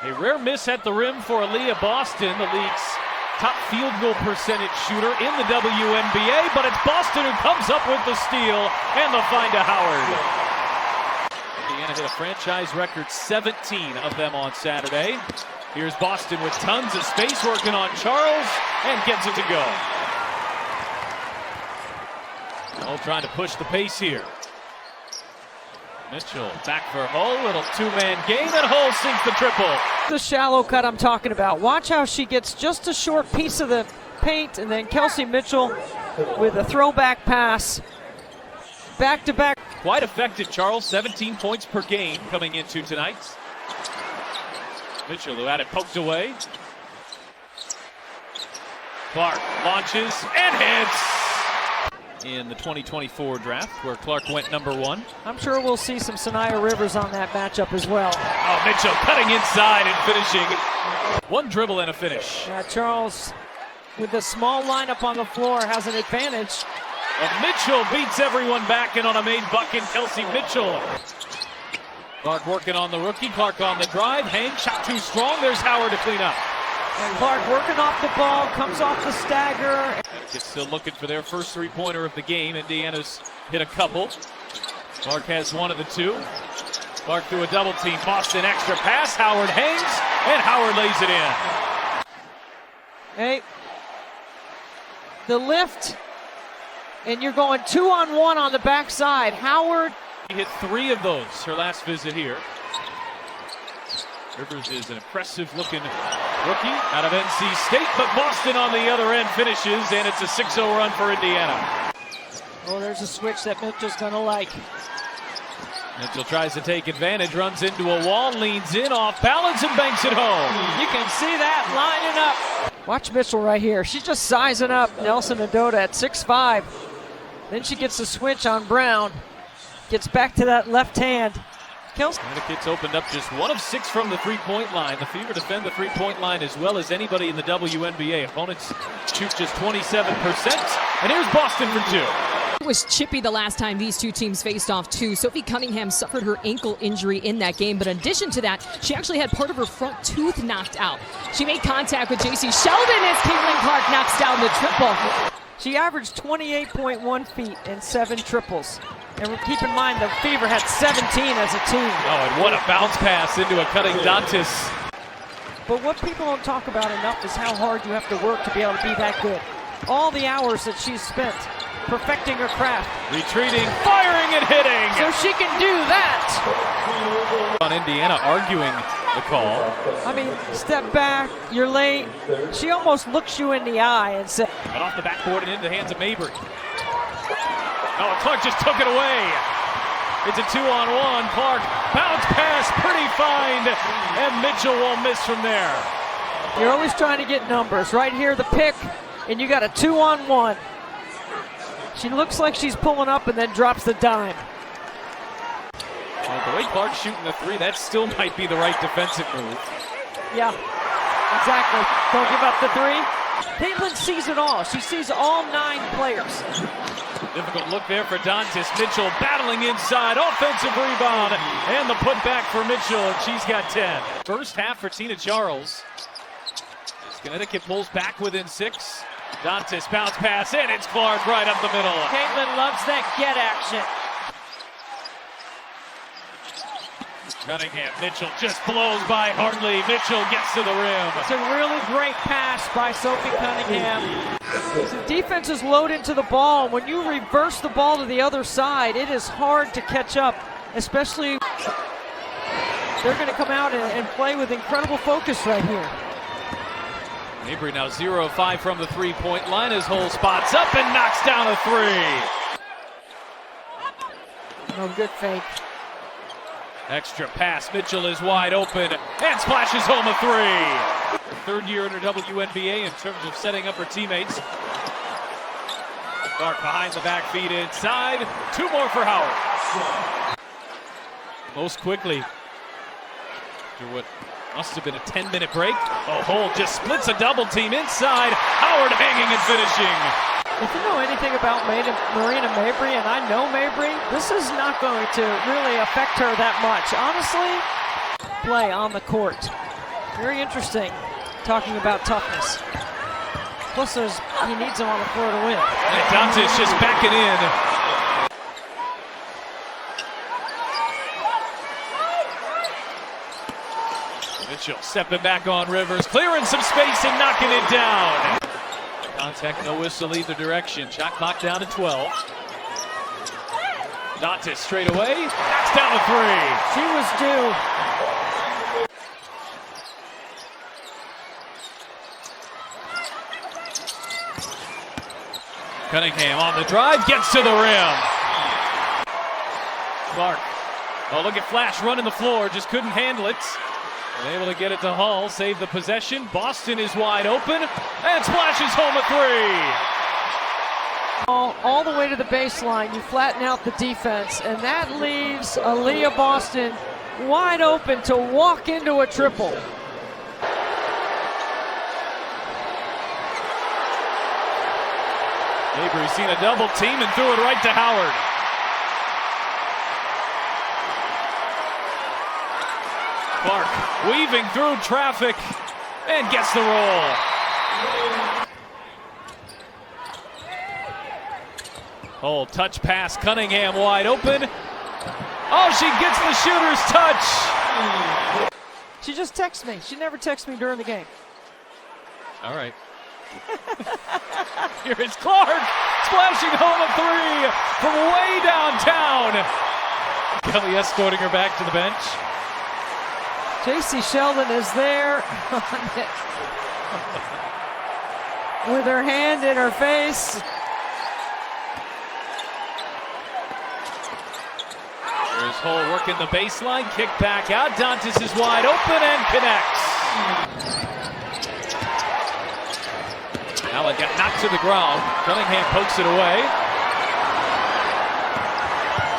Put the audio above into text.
A rare miss at the rim for Aaliyah Boston, the league's top field goal percentage shooter in the WNBA, but it's Boston who comes up with the steal and the find to Howard. Indiana hit a franchise record 17 of them on Saturday. Here's Boston with tons of space working on Charles and gets it to go. Hull trying to push the pace here. Mitchell back for Hull, little two-man game, and Hull sinks the triple. The shallow cut I'm talking about. Watch how she gets just a short piece of the paint, and then Kelsey Mitchell with a throwback pass. Back-to-back. Quite effective, Charles. 17 points per game coming into tonight. Mitchell, who had it poked away. Clark launches and hits in the 2024 draft, where Clark went #1. I'm sure we'll see some Sanaya Rivers on that matchup as well. Oh, Mitchell cutting inside and finishing. One dribble and a finish. Charles, with the small lineup on the floor, has an advantage. And Mitchell beats everyone back in on a made bucket. Kelsey Mitchell. Clark working on the rookie. Clark on the drive. Hang, shot too strong. There's Howard to clean up. And Clark working off the ball, comes off the stagger. Connecticut still looking for their first three-pointer of the game. Indiana's hit a couple. Clark has one of the two. Clark through a double team. Boston extra pass. Howard hangs, and Howard lays it in. Hey, the lift, and you're going 2-on-1 on the backside. Howard. He hit 3 of those her last visit here. Rivers is an impressive-looking rookie out of NC State, but Boston on the other end finishes, and it's a 6-0 run for Indiana. Oh, there's a switch that Mitchell's going to like. Mitchell tries to take advantage, runs into a wall, leans in, off balance, and banks it home. You can see that lining up. Watch Mitchell right here. She's just sizing up Nelson Adota at 6'5". Then she gets the switch on Brown. Gets back to that left hand. Connecticut's opened up just 1 of 6 from the three-point line. The Fever defend the three-point line as well as anybody in the WNBA. Opponents shoot just 27%. And here's Boston for 2. It was Chippy the last time these two teams faced off too. Sophie Cunningham suffered her ankle injury in that game, but in addition to that, she actually had part of her front tooth knocked out. She made contact with JC Sheldon as Caitlin Clark knocks down the triple. She averaged 28.1 feet and 7 triples. And keep in mind, the Fever had 17 as a team. Oh, and what a bounce pass into a cutting Dantas. But what people don't talk about enough is how hard you have to work to be able to be that good. All the hours that she's spent perfecting her craft. Retreating, firing, and hitting. So she can do that. On Indiana arguing the call. I mean, step back, you're late. She almost looks you in the eye and says. But off the backboard and into the hands of Mabry. Oh, Clark just took it away. It's a 2-on-1. Clark, bounce pass, pretty find, and Mitchell won't miss from there. You're always trying to get numbers. Right here, the pick, and you got a 2-on-1. She looks like she's pulling up and then drops the dime. Well, the way Clark's shooting the 3, that still might be the right defensive move. Yeah, exactly. Don't give up the 3. Caitlin sees it all. She sees all 9 players. Difficult look there for Dantas. Mitchell battling inside. Offensive rebound. And the putback for Mitchell. And she's got 10. First half for Tina Charles. Connecticut pulls back within 6. Dantas bounce pass in. It's Clark right up the middle. Caitlin loves that get action. Cunningham. Mitchell just blows by Hartley. Mitchell gets to the rim. It's a really great pass by Sophie Cunningham. The defense is loaded to the ball. When you reverse the ball to the other side, it is hard to catch up, especially they're going to come out and play with incredible focus right here. Mabry now 0 of 5 from the three-point line. His Hull spots up and knocks down a 3. No good fake. Extra pass. Mitchell is wide open and splashes home a 3. Third year in her WNBA in terms of setting up her teammates. Clark behind the back, feed inside. 2 more for Howard. Most quickly. After what must have been a 10-minute break. Oh, Hull just splits a double team inside. Howard hanging and finishing. If you know anything about Marina Mabry, and I know Mabry, this is not going to really affect her that much. Honestly, play on the court. Very interesting, talking about toughness. Plus, he needs him on the floor to win. And Dante's just backing in. Mitchell stepping back on Rivers, clearing some space and knocking it down. Contact, no whistle either direction. Shot clock down to 12. Dante straight away, knocks down a three. She was due. Cunningham on the drive, gets to the rim. Clark, oh look at Flash running the floor, just couldn't handle it. And able to get it to Hull, save the possession. Boston is wide open, and splashes home a three. All the way to the baseline, you flatten out the defense, and that leaves Aaliyah Boston wide open to walk into a triple. Avery seen a double team and threw it right to Howard. Clark weaving through traffic and gets the roll. Oh, touch pass, Cunningham wide open. Oh, she gets the shooter's touch. She just texts me. She never texts me during the game. All right. Here is Clark splashing home a three from way downtown. Kelly escorting her back to the bench. J.C. Sheldon is there with her hand in her face. There's Hull working the baseline, kick back out. Dantes is wide open and connects. Allen got knocked to the ground. Cunningham pokes it away.